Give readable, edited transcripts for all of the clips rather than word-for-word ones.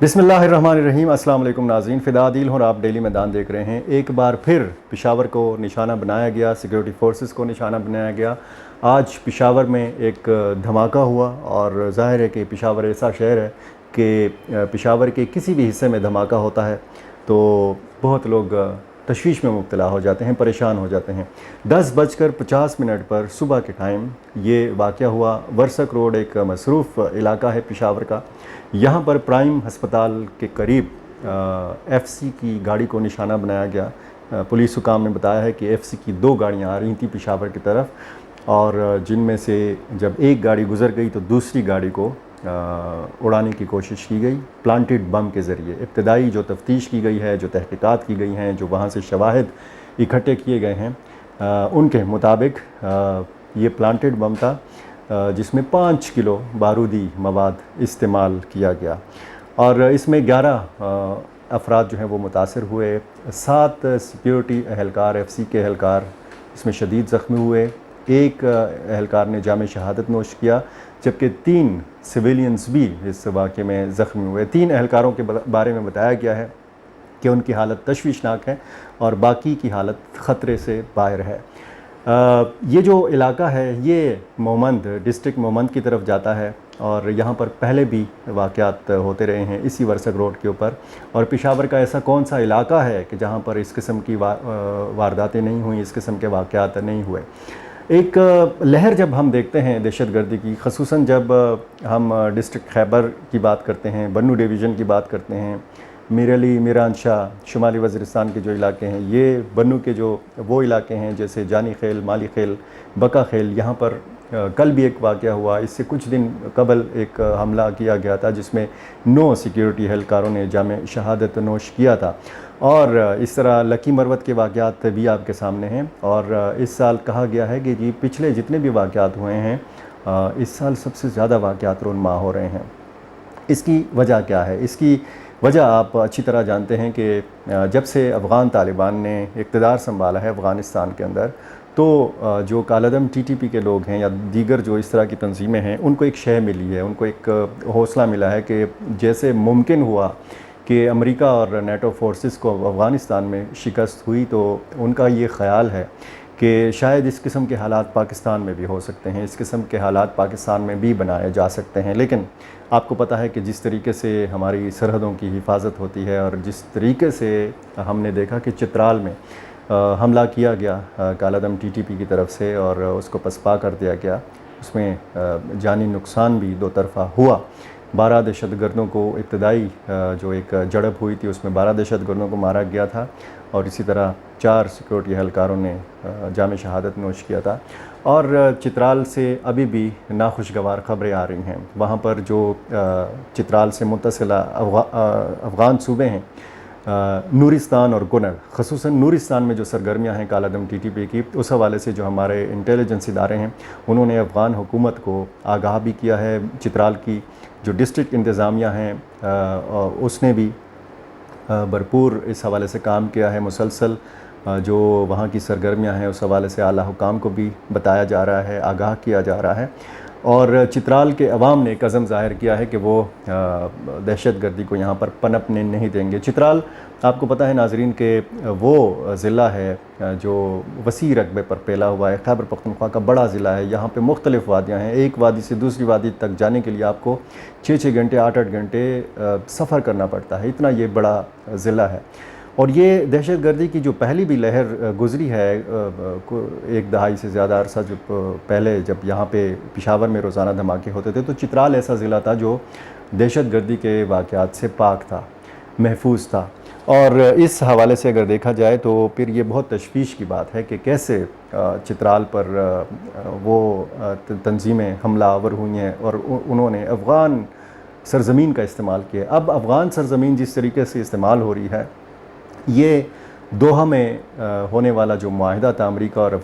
बिस्मिल्लाहिर्रहमानिर्रहीम। अस्सलाम वालेकुम नाज़रीन, फ़िदा दिल और आप डेली मैदान देख रहे हैं। एक बार फिर पेशावर को निशाना बनाया गया, सिक्योरिटी फोर्सेस को निशाना बनाया गया। आज पेशावर में एक धमाका हुआ और ज़ाहिर है कि पेशावर ऐसा शहर है कि पेशावर के किसी भी हिस्से में धमाका होता है तो बहुत लोग तशवीश में मुब्तला हो जाते हैं, परेशान हो जाते हैं। 10:50 पर सुबह के टाइम ये वाक़या हुआ। वर्सक रोड एक मसरूफ़ इलाका है पेशावर का। यहाँ पर प्राइम हस्पताल के करीब एफसी की गाड़ी को निशाना बनाया गया। पुलिस हुकाम ने बताया है कि एफसी की 2 गाड़ियाँ आ रही थी पेशावर की तरफ और जिनमें से जब एक गाड़ी गुज़र गई तो दूसरी गाड़ी को उड़ाने की कोशिश की गई प्लांटेड बम के ज़रिए। इब्तदाई जो तफ्तीश की गई है, जो तहक़ीक़ात की गई हैं, जो वहाँ से शवाहिद इकट्ठे किए गए हैं, उनके मुताबिक ये प्लांटेड बम था जिसमें 5 किलो बारूदी मवाद इस्तेमाल किया गया और इसमें 11 अफराद जो हैं वो मुतासर हुए। 7 सिक्योरिटी एहलकार, एफसी के एहलकार इसमें शदीद ज़ख्मी हुए। एक एहलकार ने जाम शहादत नोश किया जबकि 3 सिविलियंस भी इस वाक़े में ज़ख्मी हुए। 3 एहलकारों के बारे में बताया गया है कि उनकी हालत तशवीशनाक है और बाकी की हालत ख़तरे से बाहर है। ये जो इलाका है ये मोमंद डिस्ट्रिक्ट मोमंद की तरफ जाता है और यहाँ पर पहले भी वाक़यात होते रहे हैं इसी वर्सक रोड के ऊपर। और पेशावर का ऐसा कौन सा इलाका है कि जहाँ पर इस किस्म की वारदातें नहीं हुई, इस किस्म के वाक़यात नहीं हुए। एक लहर जब हम देखते हैं दहशतगर्दी की, ख़ुसूसन जब हम डिस्ट्रिक्ट खैबर की बात करते हैं, बन्नू डिवीज़न की बात करते हैं, मीरली, मीरान शाह, शुमाली वज़ीरिस्तान के जो इलाके हैं, ये बन्नू के जो वो इलाके हैं जैसे जानी खेल, माली खेल, बका खेल। यहाँ पर कल भी एक वाक़या हुआ। इससे कुछ दिन कबल एक हमला किया गया था जिसमें 9 सिक्योरिटी एहलकारों ने जाम शहादत नोश किया था। और इस तरह लकी मरवत के वाक़यात भी आपके सामने हैं। और इस साल कहा गया है कि जी पिछले जितने भी वाक़यात हुए हैं इस साल सबसे ज़्यादा वाक़यात रोनमा हो रहे हैं। इसकी वजह क्या है? इसकी वजह आप अच्छी तरह जानते हैं कि जब से अफ़गान तालिबान ने इक़्तिदार संभाला है अफ़गानिस्तान के अंदर तो जो कालादम टीटीपी के लोग हैं या दीगर जो इस तरह की तंजीमें हैं उनको एक शय मिली है, उनको एक हौसला मिला है कि जैसे मुमकिन हुआ कि अमेरिका और नेटो फोर्सेस को अफ़गानिस्तान में शिकस्त हुई तो उनका ये ख़याल है कि शायद इस किस्म के हालात पाकिस्तान में भी हो सकते हैं, इस किस्म के हालात पाकिस्तान में भी बनाए जा सकते हैं। लेकिन आपको पता है कि जिस तरीके से हमारी सरहदों की हिफाजत होती है और जिस तरीके से हमने देखा कि चित्राल में हमला किया गया कालादम टीटीपी की तरफ से और उसको पसपा कर दिया गया, उसमें जानी नुकसान भी 2 तरफ़ा हुआ। 12 दहशतगर्दों को इब्तदाई जो एक झड़प हुई थी उसमें 12 दहशतगर्दों को मारा गया था और इसी तरह 4 सिक्योरिटी एहलकारों ने जाम शहादत नोश किया था। और चित्राल से अभी भी नाखुशगवार ख़बरें आ रही हैं। वहाँ पर जो चित्राल से मुत्तसिला अफ़गान सूबे हैं नूरिस्तान और कुनर, ख़ुसूसन नूरिस्तान में जो सरगर्मियाँ हैं कालादम टीटीपी की, उस हवाले से जो हमारे इंटेलिजेंस इदारे हैं उन्होंने अफ़गान हुकूमत को आगाह भी किया है। चित्राल की जो डिस्ट्रिक्ट इंतज़ामिया हैं उसने भी भरपूर इस हवाले से काम किया है। मुसलसल जो वहाँ की सरगर्मियाँ हैं उस हवाले से आला हुकाम को भी बताया जा रहा है, आगाह किया जा रहा है। और चित्राल के अवाम ने एक अज़म ज़ाहिर किया है कि वो दहशतगर्दी को यहाँ पर पनपने नहीं देंगे। चित्राल आपको पता है नाज़रीन के वो ज़िला है जो वसी रकबे पर फैला हुआ है, खैबर पख्तूनख्वा का बड़ा ज़िला है। यहाँ पे मुख्तलिफ़ वादियाँ हैं, एक वादी से दूसरी वादी तक जाने के लिए आपको 6-6 घंटे 8-8 घंटे सफ़र करना पड़ता है, इतना ये बड़ा ज़िला है। और ये दहशतगर्दी की जो पहली भी लहर गुज़री है 1 दहाई से ज़्यादा अरसा जब पहले जब यहाँ पे पेशावर में रोज़ाना धमाके होते थे तो चित्राल ऐसा ज़िला था जो दहशतगर्दी के वाक़यात से पाक था, महफूज था। और इस हवाले से अगर देखा जाए तो फिर ये बहुत तशवीश की बात है कि कैसे चित्राल पर वो तंजीमें हमलावर हुई हैं और उन्होंने अफ़गान सरज़मीन का इस्तेमाल किया। अब अफ़गान सरज़मीन जिस तरीके से इस्तेमाल हो रही है, ये दोहा में होने वाला जो मुआहिदा था अमेरिका और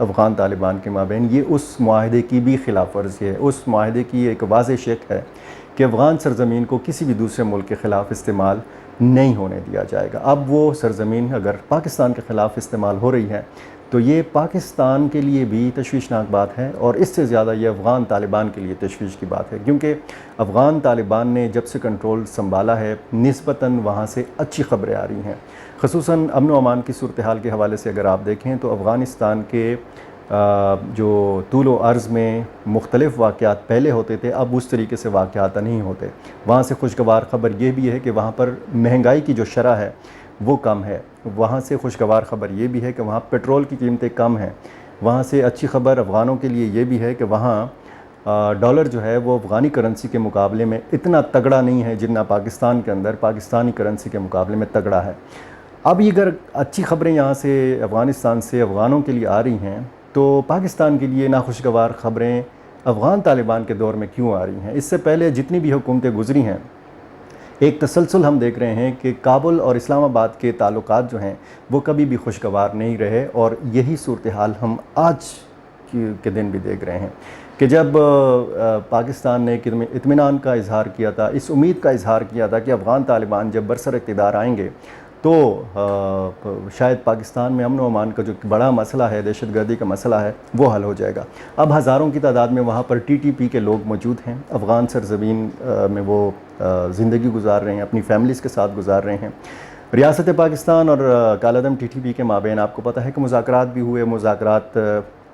अफ़गान तालिबान के माबैन, ये उस मुआहिदे की भी खिलाफ वर्जी है। उस मुआहिदे की एक वाज़ेह शेक है कि अफ़गान सरज़मीन को किसी भी दूसरे मुल्क के ख़िलाफ़ इस्तेमाल नहीं होने दिया जाएगा। अब वो सरज़मीन अगर पाकिस्तान के ख़िलाफ़ इस्तेमाल हो रही है तो ये पाकिस्तान के लिए भी तशवीशनाक बात है, और इससे ज़्यादा ये अफ़गान तालिबान के लिए तशवीश की बात है, क्योंकि अफ़गान तालिबान ने जब से कंट्रोल संभाला है निस्बतन वहाँ से अच्छी ख़बरें आ रही हैं। ख़ुसूसन अमन व अमान की सूरत हाल के हवाले से अगर आप देखें तो अफ़गानिस्तान के जो तूल व अर्ज़ में मुख्तलिफ़ वाक़यात पहले होते थे, अब उस तरीके से वाक़यात नहीं होते। वहाँ से खुशगवार ख़बर ये भी है कि वहाँ पर महंगाई की जो शरह है वो कम है। वहाँ से खुशगवार ख़बर ये भी है कि वहाँ पेट्रोल की कीमतें कम हैं। वहाँ से अच्छी ख़बर अफ़गानों के लिए ये भी है कि वहाँ डॉलर जो है वो अफ़गानी करेंसी के मुकाबले में इतना तगड़ा नहीं है जितना पाकिस्तान के अंदर पाकिस्तानी करेंसी के मुकाबले में तगड़ा है। अब ये अगर अच्छी ख़बरें यहाँ से अफ़गानिस्तान से अफ़गानों के लिए आ रही हैं तो पाकिस्तान के लिए नाखुशगवार ख़बरें अफ़गान तालिबान के दौर में क्यों आ रही हैं? इससे पहले जितनी भी हुकूमतें गुज़री हैं एक तसलसल हम देख रहे हैं कि काबुल और इस्लामाबाद के ताल्लुकात जो हैं वो कभी भी खुशगवार नहीं रहे, और यही सूरत हाल हम आज के दिन भी देख रहे हैं कि जब पाकिस्तान ने इत्मीनान का इजहार किया था, इस उम्मीद का इजहार किया था कि अफ़गान तालिबान जब बरसर इक़्तिदार आएंगे तो शायद पाकिस्तान में अमन व अमान का जो बड़ा मसला है, दहशतगर्दी का मसला है, वो हल हो जाएगा। अब हज़ारों की तादाद में वहाँ पर टीटीपी के लोग मौजूद हैं, अफ़गान सरज़मीन में वो ज़िंदगी गुजार रहे हैं, अपनी फैमिलीज़ के साथ गुजार रहे हैं। रियासत पाकिस्तान और कालादम टीटीपी के माबैन आपको पता है कि मुज़ाकरात भी हुए, मुज़ाकरात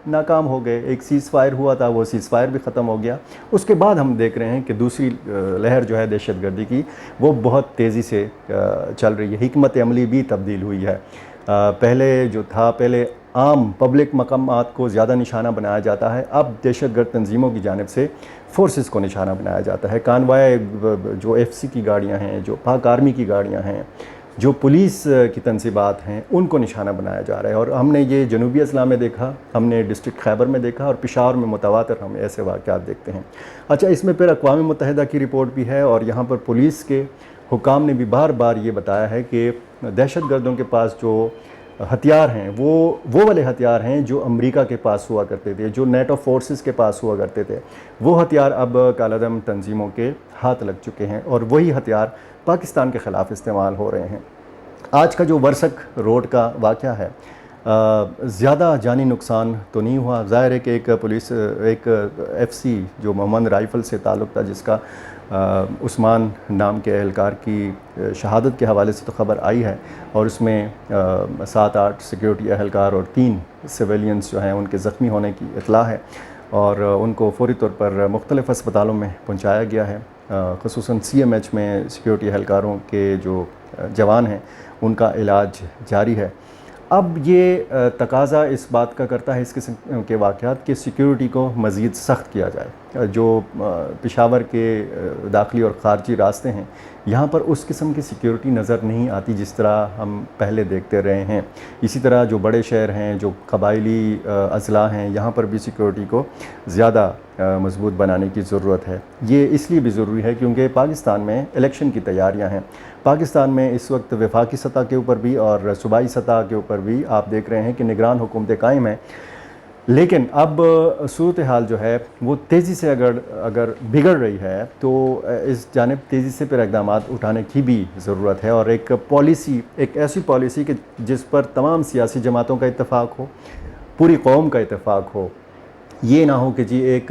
नाकाम हो गए। एक सीज़ फायर हुआ था, वो सीज़ फायर भी ख़त्म हो गया। उसके बाद हम देख रहे हैं कि दूसरी लहर जो है दहशतगर्दी की वो बहुत तेज़ी से चल रही है। हिकमत अमली भी तब्दील हुई है। पहले जो था, पहले आम पब्लिक मकामात को ज़्यादा निशाना बनाया जाता है, अब दहशतगर्द तंजीमों की जानिब से फ़ोर्सेस को निशाना बनाया जाता है। कानवाय जो FC की गाड़ियाँ हैं, जो पाक आर्मी की गाड़ियाँ हैं, जो पुलिस की तनसीबात हैं, उनको निशाना बनाया जा रहा है। और हमने ये जनूबी अज़ला में देखा, हमने डिस्ट्रिक्ट खैबर में देखा, और पेशावर में मुतवातर हम ऐसे वाक़यात देखते हैं। अच्छा, इसमें फिर अक़वाम मुत्तहिदा की रिपोर्ट भी है, और यहाँ पर पुलिस के हुकाम ने भी बार बार ये बताया है कि दहशतगर्दों के पास जो हथियार हैं वो वाले हथियार हैं जो अमेरिका के पास हुआ करते थे, जो नेटो फोर्सेस के पास हुआ करते थे। वो हथियार अब कालादम तंजीमों के हाथ लग चुके हैं, और वही हथियार पाकिस्तान के ख़िलाफ़ इस्तेमाल हो रहे हैं। आज का जो वर्सक रोड का वाक़या है, ज़्यादा जानी नुकसान तो नहीं हुआ। ज़ाहिर है कि एक FC जो मोहम्मद राइफ़ल से ताल्लुक़ था, जिसका उस्मान नाम के एहलकार की शहादत के हवाले से तो ख़बर आई है, और उसमें 7-8 सिक्योरिटी एहलकार और 3 सिविलियंस जो हैं उनके ज़ख्मी होने की इत्तला है, और उनको फ़ौरी तौर पर मुख्तलिफ़ अस्पतालों में पहुँचाया गया है। ख़ुसूसन CMH में सिक्योरिटी एहलकारों के जो जवान हैं उनका इलाज जारी है। अब ये तकाज़ा इस बात का करता है इस किस्म के वाक़यात कि सिक्योरिटी को मज़ीद सख्त किया जाए। जो पेशावर के दाखिली और ख़ारजी रास्ते हैं, यहाँ पर उस किस्म की सिक्योरिटी नज़र नहीं आती जिस तरह हम पहले देखते रहे हैं। इसी तरह जो बड़े शहर हैं, जो कबायली अज़ला हैं, यहाँ पर भी सिक्योरिटी को ज़्यादा मज़बूत बनाने की ज़रूरत है। ये इसलिए भी ज़रूरी है क्योंकि पाकिस्तान में इलेक्शन की तैयारियाँ हैं। पाकिस्तान में इस वक्त वफाकी सतह के ऊपर भी और सूबाई सतह के ऊपर भी आप देख रहे हैं कि निगरान हुकूमतें कायम हैं, लेकिन अब सूरत हाल जो है वो तेज़ी से अगर बिगड़ रही है तो इस जानिब तेज़ी से फिर इक़दाम उठाने की भी ज़रूरत है। और एक ऐसी पॉलिसी कि जिस पर तमाम सियासी जमातों का इत्तेफाक हो, पूरी कौम का इत्तेफाक हो। ये ना हो कि जी एक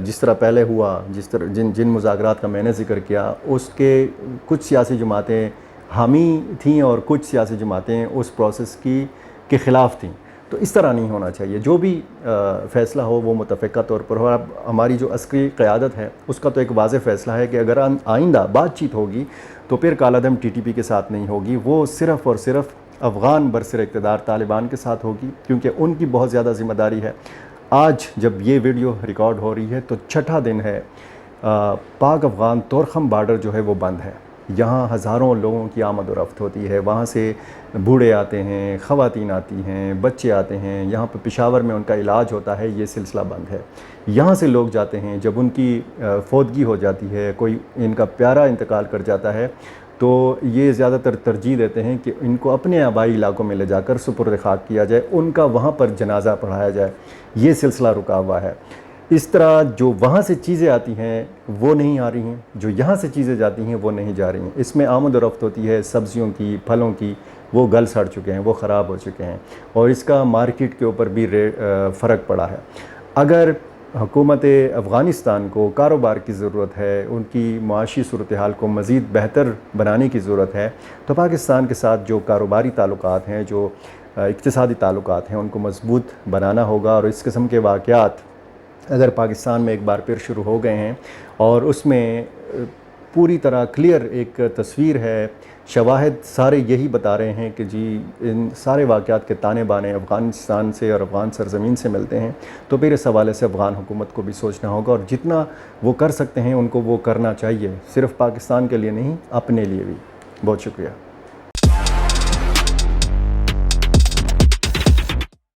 जिस तरह पहले हुआ, जिन मुज़ाकरात का मैंने ज़िक्र किया, उसके कुछ सियासी जमातें हामी थीं और कुछ सियासी जमातें उस प्रोसेस के ख़िलाफ़ थीं। तो इस तरह नहीं होना चाहिए। जो भी फ़ैसला हो वो मुतफ़िक़ा तौर पर हो। अब हमारी जो अस्करी क़यादत है उसका तो एक वाज़ेह फ़ैसला है कि अगर आइंदा बातचीत होगी तो फिर कालादम TTP के साथ नहीं होगी, वो सिर्फ़ और सिर्फ अफ़गान बरसर इक़्तिदार तालिबान के साथ होगी, क्योंकि उनकी बहुत ज़्यादा ज़िम्मेदारी है। आज जब ये वीडियो रिकॉर्ड हो रही है तो छठा दिन है पाक अफ़गान तोरखम बॉर्डर जो है वो बंद है। यहाँ हज़ारों लोगों की आमद और रफ्त होती है। वहाँ से बूढ़े आते हैं, ख़वातीन आती हैं, बच्चे आते हैं। यहाँ पर पेशावर में उनका इलाज होता है, ये सिलसिला बंद है। यहाँ से लोग जाते हैं, जब उनकी फौतगी हो जाती है, कोई इनका प्यारा इंतकाल कर जाता है, तो ये ज़्यादातर तरजीह देते हैं कि इनको अपने आबाई इलाकों में ले जाकर सुपुर्द खाक किया जाए, उनका वहाँ पर जनाजा पढ़ाया जाए। ये सिलसिला रुका हुआ है। इस तरह जो वहाँ से चीज़ें आती हैं वो नहीं आ रही हैं, जो यहाँ से चीज़ें जाती हैं वो नहीं जा रही हैं। इसमें आमद और रफ्त होती है सब्ज़ियों की, फलों की, वो गल सड़ चुके हैं, वो ख़राब हो चुके हैं और इसका मार्केट के ऊपर भी फ़र्क पड़ा है। अगर हुकूमत अफ़गानिस्तान को कारोबार की ज़रूरत है, उनकी माशी सूरत हाल को मज़ीद बेहतर बनाने की ज़रूरत है, तो पाकिस्तान के साथ जो कारोबारी ताल्लुकात हैं, जो इक़्तिसादी ताल्लुकात हैं, उनको मज़बूत बनाना होगा। और इस किस्म के वाक़यात अगर पाकिस्तान में एक बार फिर शुरू हो गए हैं और उसमें पूरी तरह क्लियर एक तस्वीर है, शवाहिद सारे यही बता रहे हैं कि जी इन सारे वाक़यात के ताने बाने अफ़गानिस्तान से और अफ़गान सरज़मीन से मिलते हैं, तो फिर इस हवाले से अफ़गान हुकूमत को भी सोचना होगा और जितना वो कर सकते हैं उनको वो करना चाहिए, सिर्फ़ पाकिस्तान के लिए नहीं, अपने लिए भी। बहुत शुक्रिया।